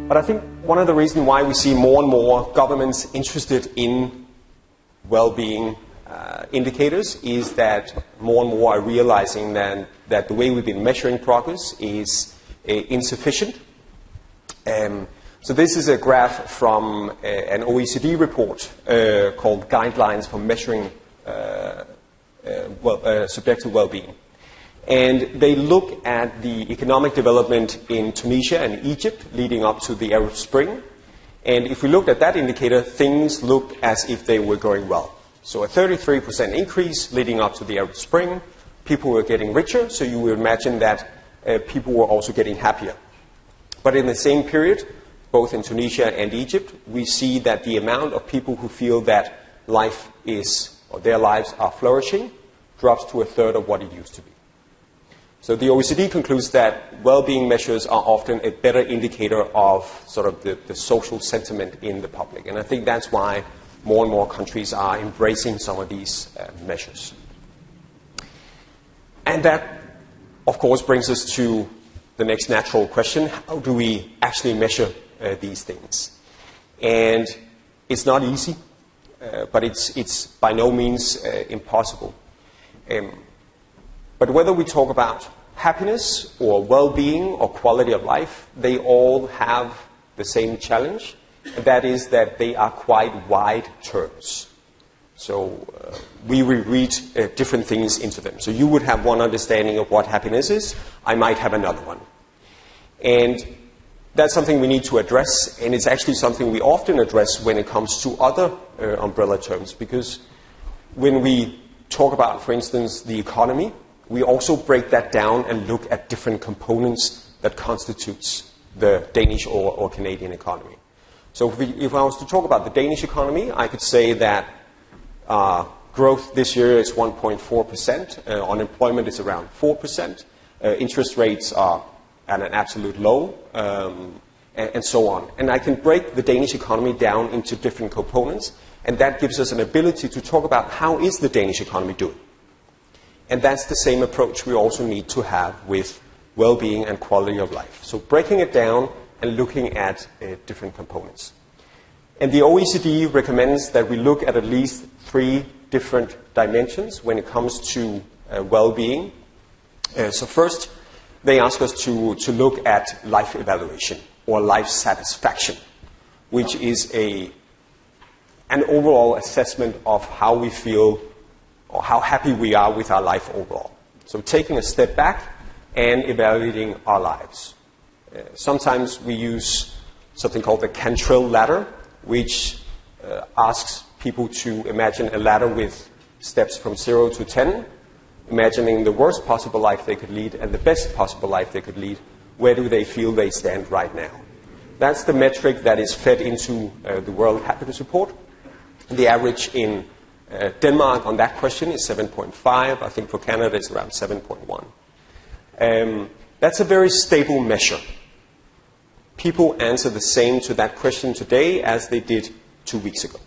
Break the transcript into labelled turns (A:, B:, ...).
A: But I think one of the reasons why we see more and more governments interested in well-being indicators is that more and more are realizing that the way we've been measuring progress is insufficient. So this is a graph from an OECD report called Guidelines for Measuring Subjective Well-being. And they look at the economic development in Tunisia and Egypt leading up to the Arab Spring. And if we looked at that indicator, things looked as if they were going well. So a 33% increase leading up to the Arab Spring. People were getting richer, so you would imagine that people were also getting happier. But in the same period, both in Tunisia and Egypt, we see that the amount of people who feel that life is, or their lives are flourishing, drops to a third of what it used to be. So the OECD concludes that well-being measures are often a better indicator of sort of the social sentiment in the public. And I think that's why more and more countries are embracing some of these measures. And that, of course, brings us to the next natural question: how do we actually measure these things? And it's not easy, but it's by no means impossible. But whether we talk about happiness or well-being or quality of life, they all have the same challenge, and that is that they are quite wide terms. So we read different things into them. So you would have one understanding of what happiness is, I might have another one. And that's something we need to address, and it's actually something we often address when it comes to other umbrella terms, because when we talk about, for instance, the economy, we also break that down and look at different components that constitutes the Danish or Canadian economy. So if I was to talk about the Danish economy, I could say that growth this year is 1.4%, unemployment is around 4%, interest rates are at an absolute low, and so on. And I can break the Danish economy down into different components, and that gives us an ability to talk about how is the Danish economy doing. And that's the same approach we also need to have with well-being and quality of life. So breaking it down and looking at different components. And the OECD recommends that we look at least 3 different dimensions when it comes to well-being. So first, they ask us to look at life evaluation or life satisfaction, which is an overall assessment of how we feel or how happy we are with our life overall. So taking a step back and evaluating our lives. Sometimes we use something called the Cantrell ladder, which asks people to imagine a ladder with steps from 0 to 10, imagining the worst possible life they could lead and the best possible life they could lead. Where do they feel they stand right now? That's the metric that is fed into the World Happiness Report. The average in Denmark on that question is 7.5. I think for Canada it's around 7.1. That's a very stable measure. People answer the same to that question today as they did 2 weeks ago.